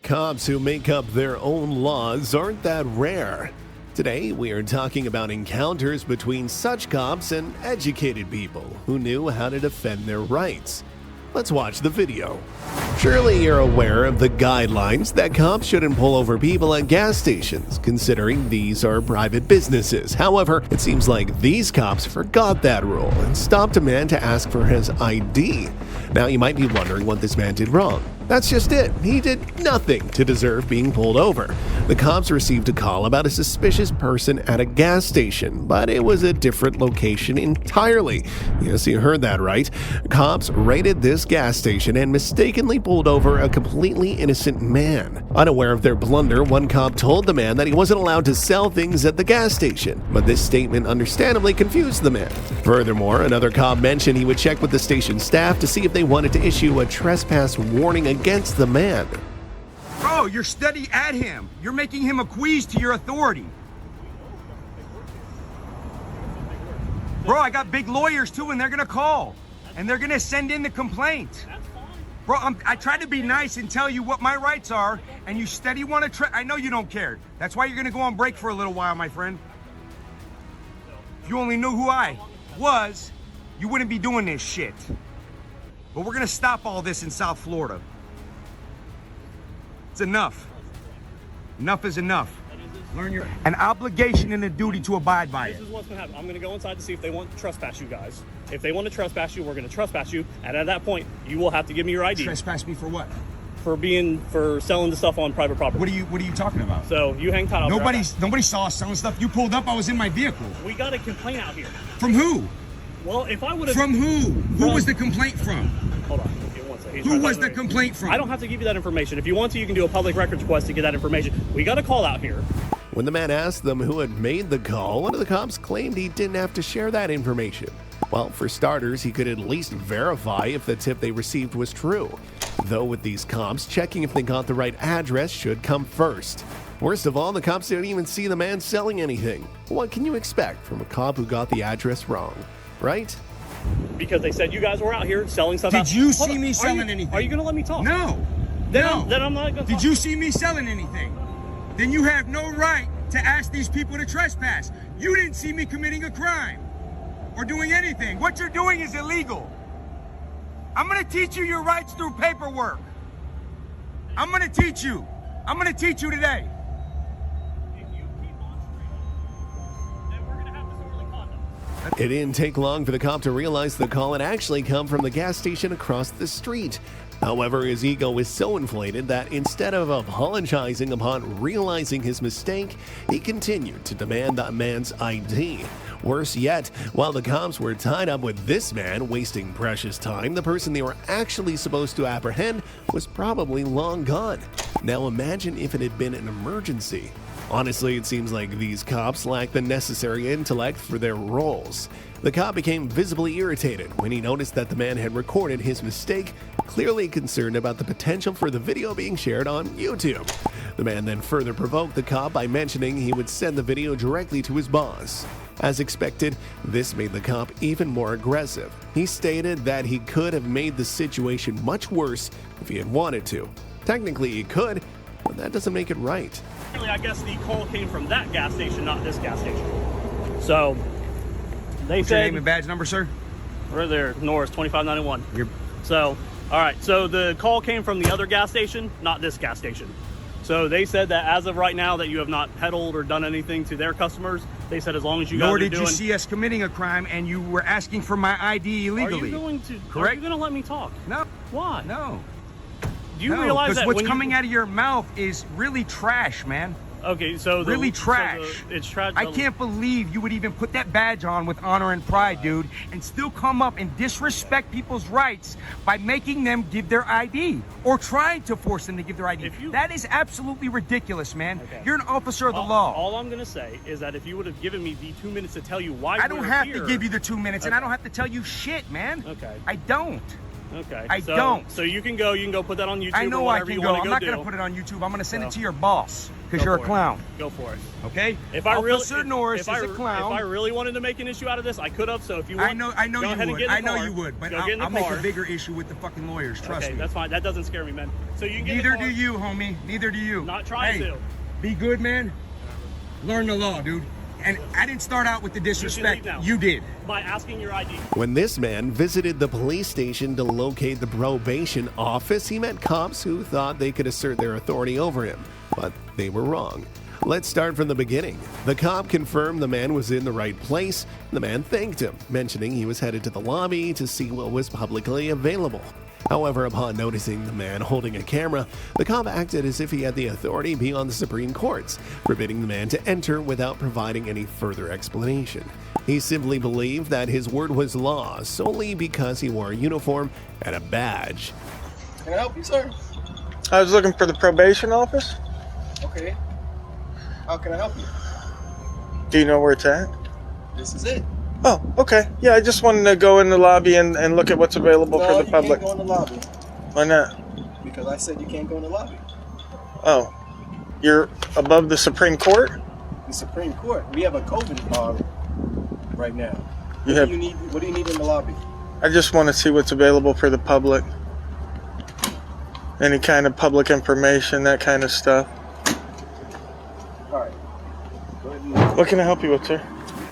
Cops who make up their own laws aren't that rare. Today, we are talking about encounters between such cops and educated people who knew how to defend their rights. Let's watch the video. Surely you're aware of the guidelines that cops shouldn't pull over people at gas stations, considering these are private businesses. However, it seems like these cops forgot that rule and stopped a man to ask for his ID. Now you might be wondering what this man did wrong. That's just it. He did nothing to deserve being pulled over. The cops received a call about a suspicious person at a gas station, but it was a different location entirely. Yes, you heard that right. Cops raided this gas station and mistakenly pulled over a completely innocent man. Unaware of their blunder, one cop told the man that he wasn't allowed to sell things at the gas station, but this statement understandably confused the man. Furthermore, another cop mentioned he would check with the station staff to see if they wanted to issue a trespass warning against the man. Bro, you're steady at him. You're making him acquiesce to your authority. Bro, I got big lawyers too, and they're gonna call. And they're gonna send in the complaint. Bro, I tried to be nice and tell you what my rights are, and you steady want to I know you don't care. That's why you're gonna go on break for a little while, my friend. If you only knew who I was, you wouldn't be doing this shit. But we're gonna stop all this in South Florida. It's enough. Enough is enough. Learn your an obligation and a duty to abide by it. This is what's gonna happen. I'm gonna go inside to see if they want to trespass you guys. If they want to trespass you, we're gonna trespass you, and at that point, you will have to give me your ID. Trespass me for what? For selling the stuff on private property. What are you talking about? So you hang tight. Nobody saw us selling stuff. You pulled up. I was in my vehicle. We got a complaint out here. From who? Well, if I would have. From who? Who was the complaint from? Hold on. Give me one second. Who was the complaint from? I don't have to give you that information. If you want to, you can do a public records request to get that information. We got a call out here. When the man asked them who had made the call, one of the cops claimed he didn't have to share that information. Well, for starters, he could at least verify if the tip they received was true. Though with these cops, checking if they got the right address should come first. Worst of all, the cops didn't even see the man selling anything. What can you expect from a cop who got the address wrong, right? Because they said you guys were out here selling stuff. Did you see me selling anything? Are you going to let me talk? No. Then I'm not going to Did you see me selling anything? Then you have no right to ask these people to trespass. You didn't see me committing a crime or doing anything. What you're doing is illegal. I'm going to teach you your rights through paperwork. I'm going to teach you. I'm going to teach you today. It didn't take long for the cop to realize the call had actually come from the gas station across the street. However, his ego was so inflated that instead of apologizing upon realizing his mistake, he continued to demand the man's ID. Worse yet, while the cops were tied up with this man wasting precious time, the person they were actually supposed to apprehend was probably long gone. Now imagine if it had been an emergency. Honestly, it seems like these cops lack the necessary intellect for their roles. The cop became visibly irritated when he noticed that the man had recorded his mistake, clearly concerned about the potential for the video being shared on YouTube. The man then further provoked the cop by mentioning he would send the video directly to his boss. As expected, this made the cop even more aggressive. He stated that he could have made the situation much worse if he had wanted to. Technically, he could, but that doesn't make it right. I guess the call came from that gas station, not this gas station. So they What's said. your name and badge number, sir? We're there, Norris 2591. So, all right. So the call came from the other gas station, not this gas station. So they said that as of right now that you have not peddled or done anything to their customers. They said as long as you guys Nor are did doing. you see us committing a crime, and you were asking for my ID illegally. Are you going to? Correct? Are you going to let me talk? No. Why? No. Do you realize that what's coming out of your mouth is really trash, man. Okay, so really trash. It's trash. I can't believe you would even put that badge on with honor and pride, dude, and still come up and disrespect people's rights by making them give their ID or trying to force them to give their ID. That is absolutely ridiculous, man. Okay. You're an officer of the law. All I'm going to say is that if you would have given me the 2 minutes to tell you why I don't have to give you the 2 minutes, and I don't have to tell you shit, man. Okay. I don't. Okay. I don't. So you can go put that on YouTube. I know or I whatever can you go. wanna I'm not do. going to put it on YouTube. I'm going to send it to your boss because Go you're a for it. clown. Go for it. Okay? If I Officer Norris is a clown. If I really wanted to make an issue out of this, I could have. So if you want, I know go you ahead and would. get in the I know car. you would, but Go get in the I'll make car. a bigger issue with the fucking lawyers. Trust Okay, me. that's fine. That doesn't scare me, man. So you can get in Neither the car. do you, homie. Neither do you. Not trying Hey, to. be good, man. Learn the law, dude. And I didn't start out with the disrespect. now. You did. By asking your ID. When this man visited the police station to locate the probation office, he met cops who thought they could assert their authority over him, but they were wrong. Let's start from the beginning. The cop confirmed the man was in the right place. The man thanked him, mentioning he was headed to the lobby to see what was publicly available. However, upon noticing the man holding a camera, the cop acted as if he had the authority beyond the Supreme Courts, forbidding the man to enter without providing any further explanation. He simply believed that his word was law solely because he wore a uniform and a badge. Can I help you, sir? I was looking for the probation office. Okay. How can I help you? Do you know where it's at? This is it. Oh, okay. Yeah, I just wanted to go in the lobby and look at what's available for the public. You can't go in the lobby. Why not? Because I said you can't go in the lobby. Oh, you're above the Supreme Court? The Supreme Court. We have a COVID right now. You What have. do you need? What do you need in the lobby? I just want to see what's available for the public. Any kind of public information, that kind of stuff. All right. Go ahead and What can I help you with, sir?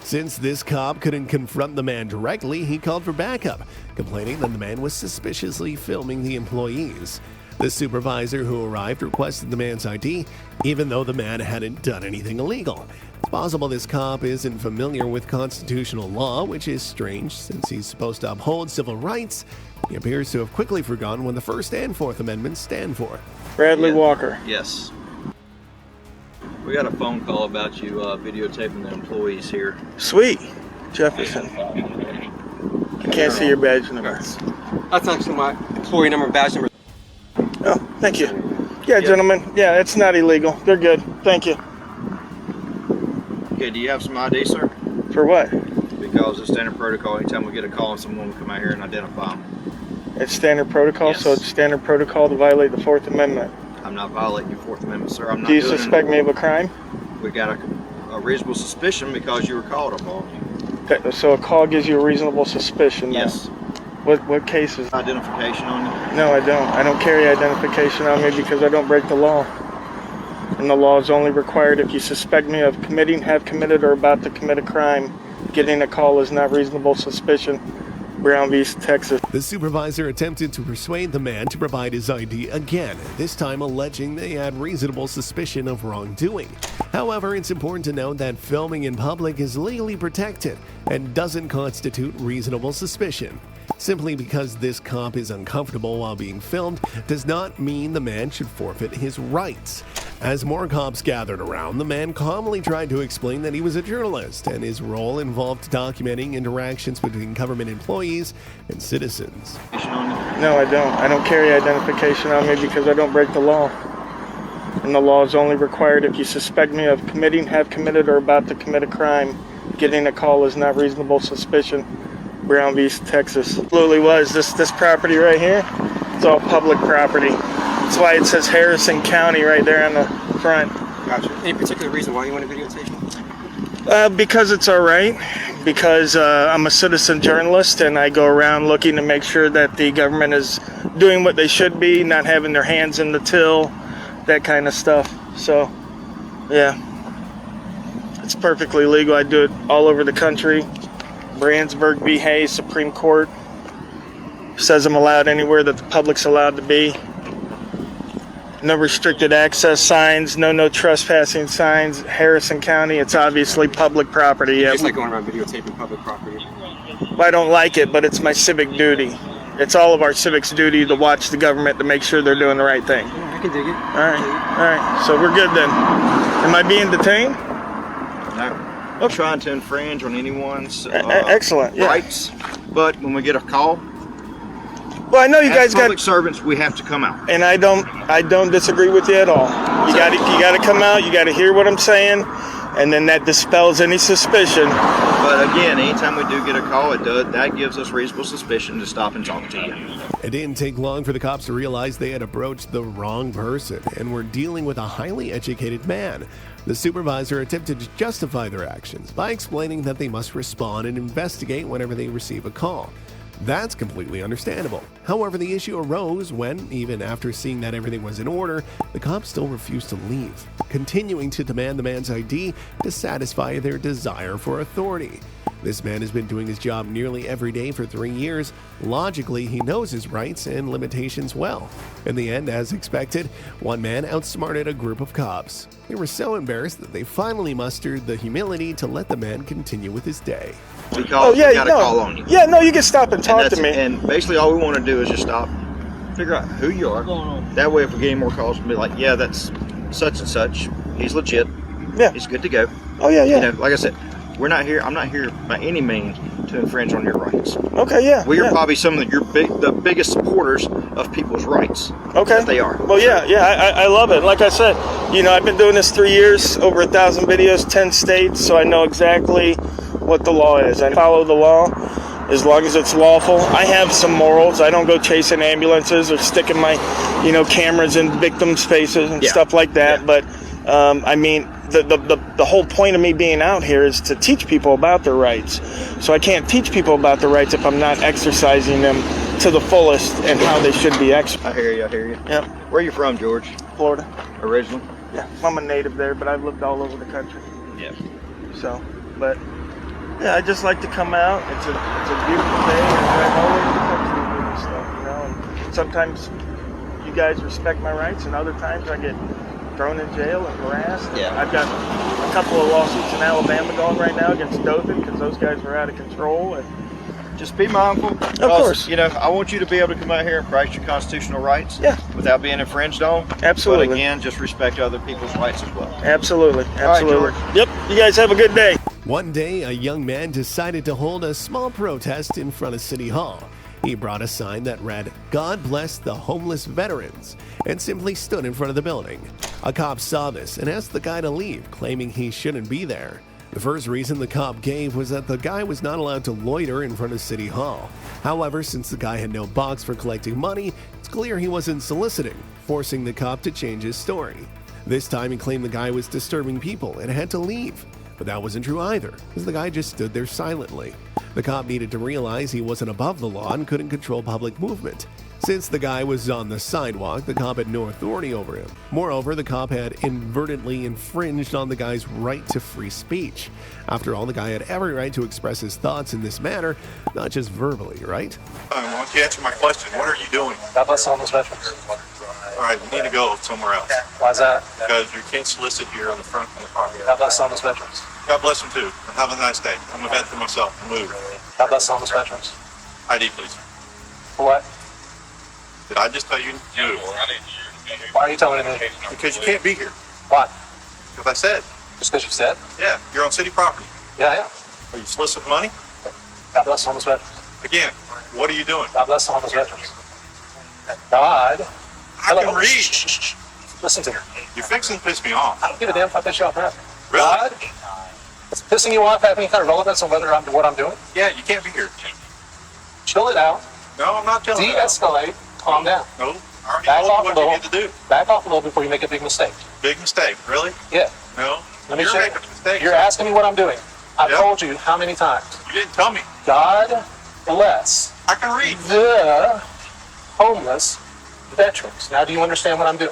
Since this cop couldn't confront the man directly, he called for backup, complaining that the man was suspiciously filming the employees. The supervisor who arrived requested the man's ID, even though the man hadn't done anything illegal. It's possible this cop isn't familiar with constitutional law, which is strange since he's supposed to uphold civil rights. He appears to have quickly forgotten what the First and Fourth Amendments stand for. Bradley Walker. Yes. We got a phone call about you videotaping the employees here. Sweet. Jefferson. I can't see your badge number. That's actually my employee number, badge number. Oh, thank you. Yeah, gentlemen. Yeah, it's not illegal. They're good. Thank you. Okay, do you have some ID, sir? For what? Because it's standard protocol. Anytime we get a call, someone will come out here and identify them. It's standard protocol, Yes. so it's standard protocol to violate the Fourth Amendment. I'm not violating your Fourth Amendment, sir. I'm not Do you doing suspect me of a crime? We got a reasonable suspicion because you were called upon. Okay, so a call gives you a reasonable suspicion. Then. Yes. What cases? Identification on you? No, I don't. I don't carry identification on me because I don't break the law. And the law is only required if you suspect me of committing, have committed, or about to commit a crime. Getting a call is not reasonable suspicion. Brown v. Texas. The supervisor attempted to persuade the man to provide his ID again, this time alleging they had reasonable suspicion of wrongdoing. However, it's important to note that filming in public is legally protected and doesn't constitute reasonable suspicion. Simply because this cop is uncomfortable while being filmed does not mean the man should forfeit his rights. As more cops gathered around, the man calmly tried to explain that he was a journalist and his role involved documenting interactions between government employees and citizens. No, I don't. I don't carry identification on me because I don't break the law. And the law is only required if you suspect me of committing, have committed, or about to commit a crime. Getting a call is not reasonable suspicion. Brown v. Texas. Absolutely was. This property right here, it's all public property. That's why it says Harrison County right there on the front. Gotcha. Any particular reason why you want a videotape? Because it's all right. Because I'm a citizen journalist and I go around looking to make sure that the government is doing what they should be, not having their hands in the till, that kind of stuff. So, yeah. It's perfectly legal. I do it all over the country. Brandsburg v. Hayes, Supreme Court says I'm allowed anywhere that the public's allowed to be. No restricted access signs, no trespassing signs. Harrison County, it's obviously public property. It's like going around videotaping public property. I don't like it, but it's my civic duty. It's all of our civic's duty to watch the government to make sure they're doing the right thing. Yeah, I can dig it. All right. So we're good then. Am I being detained? No. I'm trying to infringe on anyone's Excellent. Yeah. rights, but when we get a call, Well, I know you as guys public got, servants, we have to come out. and I don't disagree with you at all. You got to come out. You got to hear what I'm saying, and then that dispels any suspicion. But again, anytime we do get a call, that gives us reasonable suspicion to stop and talk to you. It didn't take long for the cops to realize they had approached the wrong person and were dealing with a highly educated man. The supervisor attempted to justify their actions by explaining that they must respond and investigate whenever they receive a call. That's completely understandable. However, the issue arose when, even after seeing that everything was in order, the cops still refused to leave, continuing to demand the man's ID to satisfy their desire for authority. This man has been doing his job nearly every day for 3 years. Logically, he knows his rights and limitations well. In the end, as expected, one man outsmarted a group of cops. They were so embarrassed that they finally mustered the humility to let the man continue with his day. Because we got a call on you. Yeah, no, you can stop and talk to me. And basically all we want to do is just stop, figure out who you are. That way if we get any more calls, we'll be like, yeah, that's such and such. He's legit. Yeah. He's good to go. Oh, yeah, yeah. You know, like I said, I'm not here by any means to infringe on your rights. Okay, yeah. We are probably some of the biggest supporters of people's rights. Okay. That they are. Well, yeah, I love it. Like I said, I've been doing this 3 years, over 1,000 videos, 10 states, so I know exactly what the law is. I follow the law as long as it's lawful. I have some morals. I don't go chasing ambulances or sticking my, cameras in victims' faces and stuff like that. Yeah. But, the whole point of me being out here is to teach people about their rights. So I can't teach people about their rights if I'm not exercising them to the fullest and how they should be exercised. I hear you. Yeah. Where are you from, George? Florida. Originally? Yeah. I'm a native there, but I've lived all over the country. Yeah. So, but yeah, I just like to come out. It's a beautiful day, and I'm all over the country doing stuff, And sometimes you guys respect my rights, and other times I get thrown in jail and harassed. Yeah. I've got a couple of lawsuits in Alabama going right now against Dothan because those guys were out of control. And just be mindful. Of course. I want you to be able to come out here and practice your constitutional rights. Yeah. Without being infringed on. Absolutely. But again, just respect other people's rights as well. Absolutely. All right, George. Yep. You guys have a good day. One day, a young man decided to hold a small protest in front of City Hall. He brought a sign that read, "God bless the homeless veterans," and simply stood in front of the building. A cop saw this and asked the guy to leave, claiming he shouldn't be there. The first reason the cop gave was that the guy was not allowed to loiter in front of City Hall. However, since the guy had no box for collecting money, it's clear he wasn't soliciting, forcing the cop to change his story. This time he claimed the guy was disturbing people and had to leave. But that wasn't true either, because the guy just stood there silently. The cop needed to realize he wasn't above the law and couldn't control public movement. Since the guy was on the sidewalk, the cop had no authority over him. Moreover, the cop had inadvertently infringed on the guy's right to free speech. After all, the guy had every right to express his thoughts in this manner, not just verbally, right? Why don't you answer my question? What are you doing? God bless homeless veterans. All right, you need to go somewhere else. Why is that? Because you can't solicit here on the front of the car. God bless homeless veterans. God bless them too. And have a nice day. I'm a veteran myself. Move. God bless homeless veterans. ID, please. For what? Did I just tell you move? Why are you telling me? Because you can't be here. Why? Because I said. Just because you said? Yeah, you're on city property. Yeah, yeah. Are you soliciting money? God bless homeless veterans. Again, what are you doing? God bless the homeless veterans. God. I can read. Shh. Listen to me. You're fixing to piss me off. I don't give a damn if I piss you off now. Really? God. Does pissing you off have any kind of relevance on whether what I'm doing? Yeah, you can't be here. Chill it out. No, I'm not telling you. De-escalate. Calm down. No, I already Back told off you a what you little. need to do. Back off a little before you make a big mistake. Big mistake, really? Yeah. No. Let me You're show you. making mistakes. You're asking me what I'm doing. I've Yep. told you how many times. You didn't tell me. God bless I can read. the homeless veterans. Now, do you understand what I'm doing?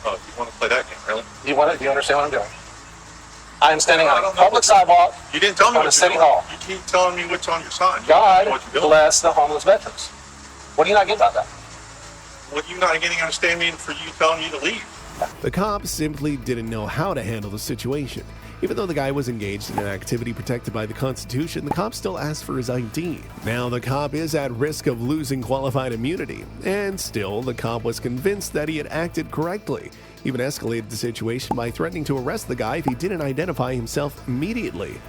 Oh, you want to play that game, really? Do you understand what I'm doing? I am standing I on don't a know. public sidewalk. You didn't tell me On what a you're city doing. hall. You keep telling me what's on your sign. You God don't know what you're doing. bless the homeless veterans. What do you not get about that? What you not getting understand me for you telling me to leave. The cop simply didn't know how to handle the situation. Even though the guy was engaged in an activity protected by the Constitution, the cop still asked for his ID. Now the cop is at risk of losing qualified immunity, and still the cop was convinced that he had acted correctly. He even escalated the situation by threatening to arrest the guy if he didn't identify himself immediately.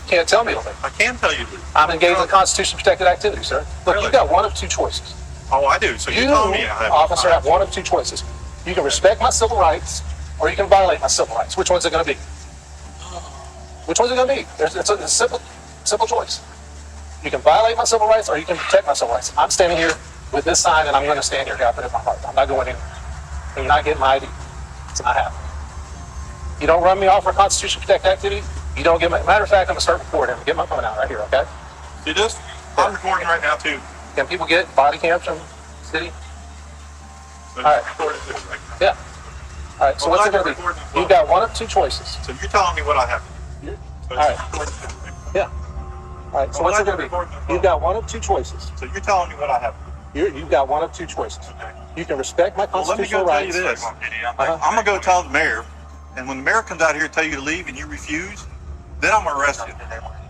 Can't tell me to leave. I can tell you to leave. I'm engaged in Constitution-protected activity, sir. Look, Really? you've got one of two choices. Oh, I do. So You, you're telling me I have officer, have one of two choices. You can respect my civil rights, or you can violate my civil rights. Which one's it going to be? Which one's it going to be? It's a simple choice. You can violate my civil rights or you can protect my civil rights. I'm standing here with this sign and I'm going to stand here. God put it in my heart. I'm not going anywhere. And you're not getting my ID. It's not happening. You don't run me off for constitution protected activity. You don't get my, matter of fact, I'm going to start recording. Get my phone out right here, okay? See this? I'm recording right now too. Can people get body cams from the city? So All right. recording this right now. Yeah. All right, so Well, what's it I'm going to be? recording as well. You've got one of two choices. So you're telling me what I have to do. So All right. recording this right now. Yeah. All right, so Well, what's it I'm going to recording be? as well. You've got one of two choices. So you're telling me what I have to do. You've got one of two choices. Okay. You can respect my Well, let me constitutional go tell you rights. this. Uh-huh. I'm gonna go tell the mayor, and when the mayor comes out here and tell you to leave and you refuse, then I'm gonna arrest you.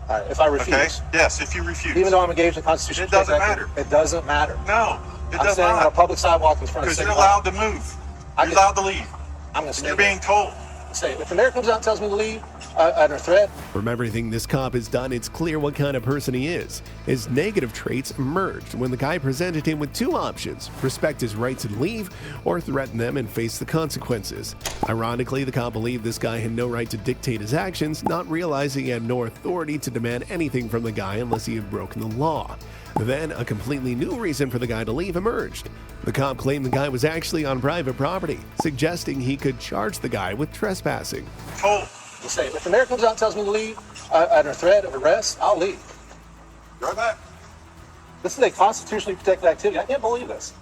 All right, if I refuse, Okay? Yes, if you refuse. even though I'm engaged in constitutional It doesn't protected activity, it doesn't matter. No, it I'm does standing on a not. public sidewalk in front of Because City you're Hall. allowed to move. I You're can- allowed to leave. I'm going to And you're stay being told. there. Say, if the mayor comes out and tells me to leave under threat, From everything this cop has done, it's clear what kind of person he is. His negative traits emerged when the guy presented him with two options: respect his rights and leave, or threaten them and face the consequences. Ironically, the cop believed this guy had no right to dictate his actions, not realizing he had no authority to demand anything from the guy unless he had broken the law. Then, a completely new reason for the guy to leave emerged. The cop claimed the guy was actually on private property, suggesting he could charge the guy with trespassing. Told. you say, if the mayor comes out and tells me to leave under threat of arrest, I'll leave. Right back. This is a constitutionally protected activity. I can't believe this.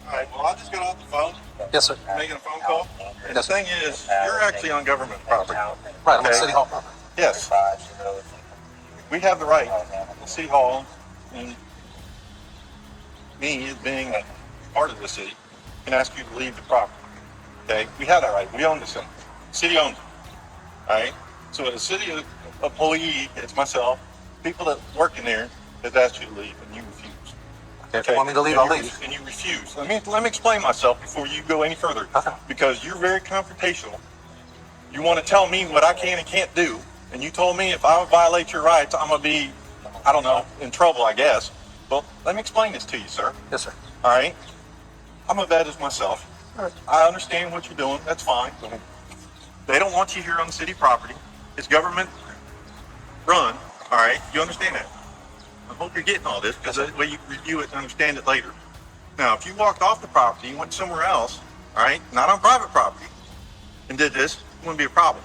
All right, well, I just got off the phone Yes, sir. making a phone call. And the Yes, sir. thing is, you're actually on government property. Right, I'm on Okay. City Hall property. Yes. We have the right, the City Hall, and me as being a part of the city, can ask you to leave the property. Okay? We have that right. We own this thing. The city owns it. All right? So as a city employee, it's myself, people that work in there has asked you to leave and you refuse. Okay, if you want me to leave, I'll leave. And you refuse. Let me explain myself before you go any further. Okay. Because you're very confrontational. You want to tell me what I can and can't do, and you told me if I would violate your rights, I'm gonna be, I don't know, in trouble, I guess. Well, let me explain this to you, sir. Yes, sir. All right? I'm a vet as myself. I understand what you're doing. That's fine. They don't want you here on the city property. It's government run. All right? You understand that? I hope you're getting all this because that way you can review it and understand it later. Now, if you walked off the property and went somewhere else, all right, not on private property, and did this, it wouldn't be a problem.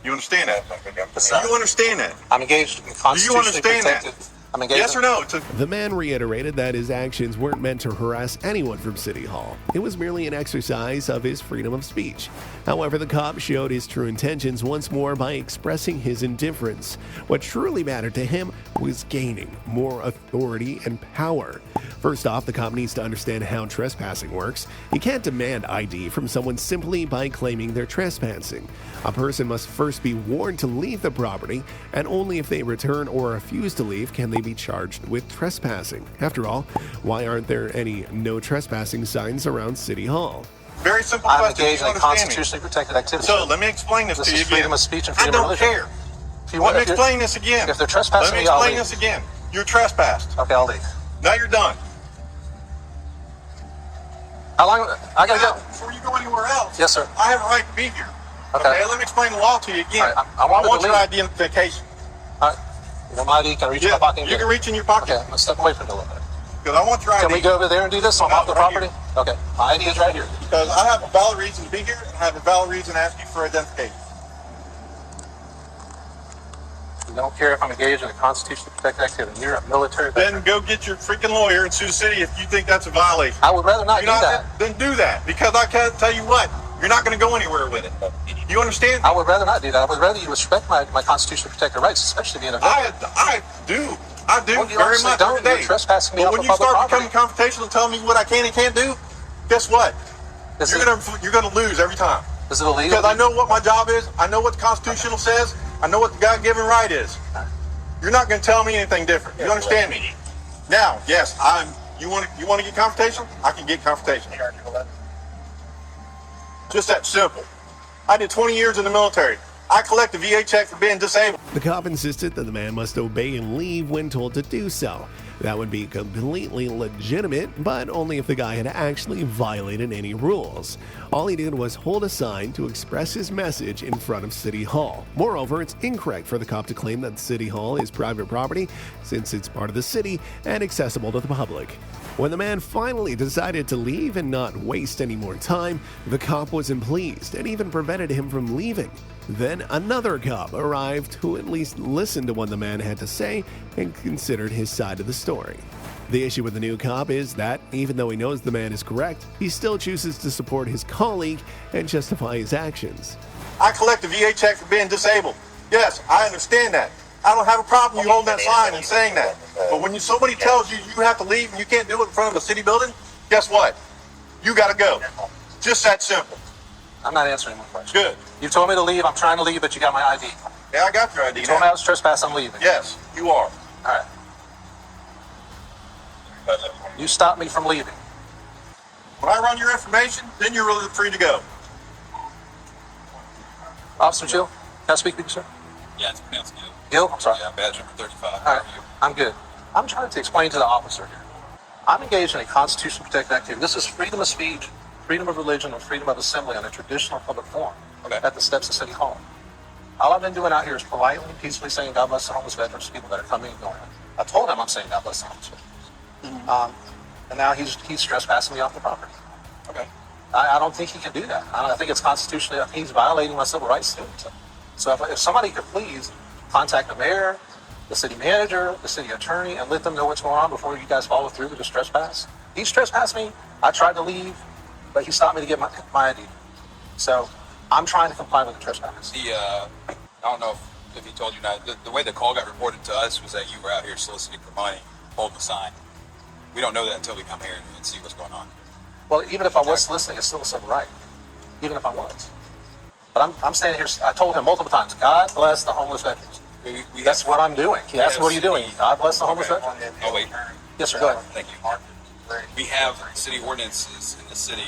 You understand that? Do you understand that? I'm engaged in constitutionally understand that? protected. I'm engaged. Yes or no? It's a The man reiterated that his actions weren't meant to harass anyone from City Hall. It was merely an exercise of his freedom of speech. However, the cop showed his true intentions once more by expressing his indifference. What truly mattered to him was gaining more authority and power. First off, the cop needs to understand how trespassing works. He can't demand ID from someone simply by claiming they're trespassing. A person must first be warned to leave the property, and only if they return or refuse to leave can they be charged with trespassing. After all, why aren't there any no trespassing signs around City Hall? very simple I'm question. engaged You in understand me? constitutionally protected activity. So let me explain this This to is you freedom again. of speech and I freedom of don't religion. care. If you want, Let me if you're- explain this again. if they're trespassing Let me me, I'll explain leave. this again. You're trespassed. Okay, I'll leave. Now you're done. How long? I gotta Now, go. before you go anywhere else, Yes, sir. I have a right to be here. Okay. Let me explain the law to you again. All right, I wanted want to your leave. identification. All right. You want my ID? Can I reach in Yeah, my pocket? and you get can it? reach in your pocket Okay, I'm gonna step away from it a little bit. because I want your ID. Can we go over there and do this? So I'm No, off the right property? Okay. My ID is right here. Because I have a valid reason to be here, and I have a valid reason to ask you for identification. You don't care if I'm engaged in a constitutionally protected activity. You're a military Then veteran. go get your freaking lawyer and sue the city if you think that's a violation. I would rather not do You're not, that. then do that, because I can't tell you what, you're not going to go anywhere with it. You understand? I would rather not do that. I would rather you respect my constitutionally protected rights, especially being a veteran. I do Well, you very honestly much don't. every day. You're trespassing me But off when of you public start property. becoming confrontational, telling me what I can and can't do, guess what? Is You're gonna lose every time. Is it illegal? Because I know what my job is. I know what the Constitutional says. I know what the God-given right is. You're not going to tell me anything different. You understand me? Now, yes, You want to get confrontational? I can get confrontational. Just that simple. I did 20 years in the military. I collect a VA check for being disabled. The cop insisted that the man must obey and leave when told to do so. That would be completely legitimate, but only if the guy had actually violated any rules. All he did was hold a sign to express his message in front of City Hall. Moreover, it's incorrect for the cop to claim that City Hall is private property, since it's part of the city and accessible to the public. When the man finally decided to leave and not waste any more time, the cop wasn't pleased and even prevented him from leaving. Then another cop arrived who at least listened to what the man had to say and considered his side of the story. The issue with the new cop is that, even though he knows the man is correct, he still chooses to support his colleague and justify his actions. I collect a VA check for being disabled. Yes, I understand that. I don't have a problem you holding that sign and saying that. But when somebody tells you you have to leave and you can't do it in front of a city building, guess what? You got to go. Just that simple. I'm not answering my question. Good. You told me to leave. I'm trying to leave, but you got my ID. Yeah, I got your ID. You told me I was trespassing. I'm leaving. Yes, you are. All right. You stopped me from leaving. When I run your information, then you're really free to go. Officer Jill, can I speak with you, sir? Yeah, it's pronounced Gil. Gil? I'm sorry. Yeah, badge number 35. All How right. are you? I'm good. I'm trying to explain to the officer here. I'm engaged in a constitutionally protected activity. This is freedom of speech, freedom of religion, and freedom of assembly on a traditional public forum at the steps of City Hall. All I've been doing out here is politely and peacefully saying God bless the homeless veterans, people that are coming and going. I told him I'm saying God bless the homeless veterans. And now he's trespassing me off the property. Okay. I don't think he can do that. I think it's constitutionally, I think he's violating my civil rights too. So if somebody could please contact the mayor, the city manager, the city attorney, and let them know what's going on before you guys follow through with this trespass. He's trespassed me. I tried to leave, but he stopped me to get my ID. So I'm trying to comply with the trespass. I don't know if he told you not. The way the call got reported to us was that you were out here soliciting for money, holding a sign. We don't know that until we come here and see what's going on. Well, even if I was soliciting, it's still a civil right. Even if I was. But I'm standing here, I told him multiple times, God bless the homeless veterans. That's what I'm doing. He asked me, what are you doing? God bless the homeless veterans. Oh, wait. Yes, sir. Go ahead. Thank you. We have city ordinances in the city.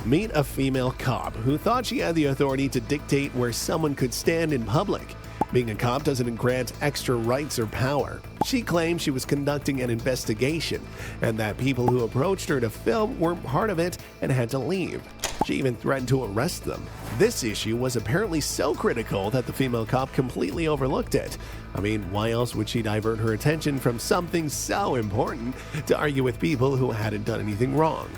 Meet a female cop who thought she had the authority to dictate where someone could stand in public. Being a cop doesn't grant extra rights or power. She claimed she was conducting an investigation and that people who approached her to film weren't part of it and had to leave. She even threatened to arrest them. This issue was apparently so critical that the female cop completely overlooked it. I mean, why else would she divert her attention from something so important to argue with people who hadn't done anything wrong?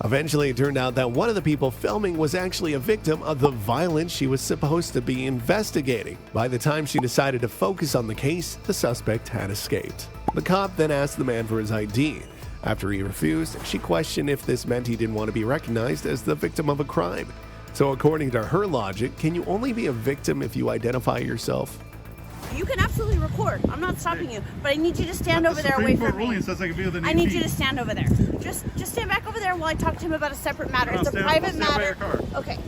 Eventually, it turned out that one of the people filming was actually a victim of the violence she was supposed to be investigating. By the time she decided to focus on the case, the suspect had escaped. The cop then asked the man for his ID. After he refused, she questioned if this meant he didn't want to be recognized as the victim of a crime. So according to her logic, can you only be a victim if you identify yourself? You can absolutely record. I'm not stopping you, but I need you to stand over there away from me. I need you to stand over there. Just stand back over there while I talk to him about a separate matter. It's a private matter. Okay.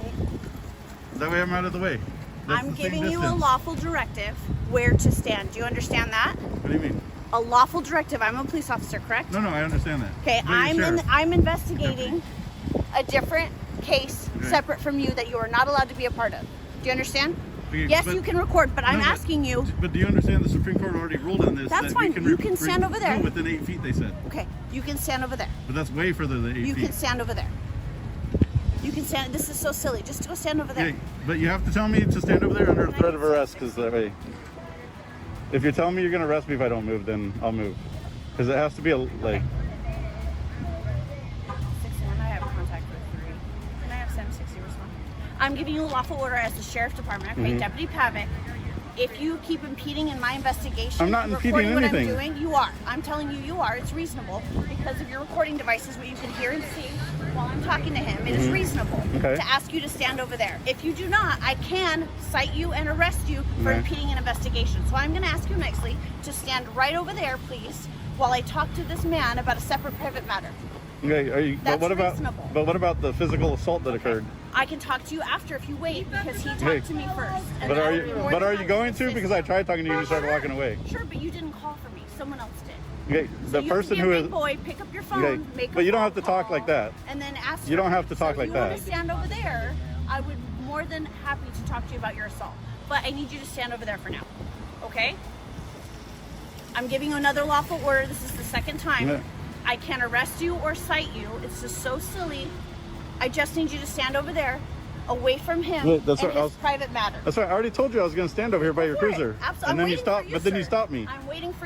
That way I'm out of the way. I'm giving you a lawful directive where to stand. Do you understand that? What do you mean? A lawful directive. I'm a police officer, correct? No, I understand that. Okay, I'm investigating a different case separate from you that you are not allowed to be a part of. Do you understand? Yes, you can record, but I'm asking you. But do you understand the Supreme Court already ruled on this? That's fine. You can stand over there. No, within 8 feet, they said. Okay, you can stand over there. But that's way further than 8 feet. You can stand over there. You can stand. This is so silly. Just go stand over there. Okay, but you have to tell me to stand over there under threat of arrest, because that way. If you're telling me you're going to arrest me if I don't move, then I'll move. Because it has to be a, like... 61, I have contact with 3. Can I have 760 respond? I'm giving you a lawful order as the Sheriff Department, okay? Deputy Pavick. If you keep impeding in my investigation, I'm not impeding what anything. I'm doing, you are. I'm telling you, you are. It's reasonable because of your recording devices, what you can hear and see while I'm talking to him. It is reasonable to ask you to stand over there. If you do not, I can cite you and arrest you for impeding an investigation. So I'm going to ask you nicely to stand right over there, please, while I talk to this man about a separate private matter. Okay, That's reasonable. But what about the physical assault that occurred? I can talk to you after if you wait because he talked to me first. But are you going to? Because I tried talking to you and you started walking away. Sure, but you didn't call for me. Someone else did. Okay, So the person who is. boy, pick up your phone, make a but you don't have to phone talk like that. and then ask. You don't for have me. to talk So like if you want that. to stand over there, I would more than happy to talk to you about your assault. But I need you to stand over there for now. Okay? I'm giving you another lawful order. This is the second time. Yeah. I can't arrest you or cite you. It's just so silly. I just need you to stand over there, away from him, Look, that's and right, his private matter. That's right. I already told you I was going to stand over here by your cruiser. Absolutely. And then you stopped. But then you stopped me. I'm waiting for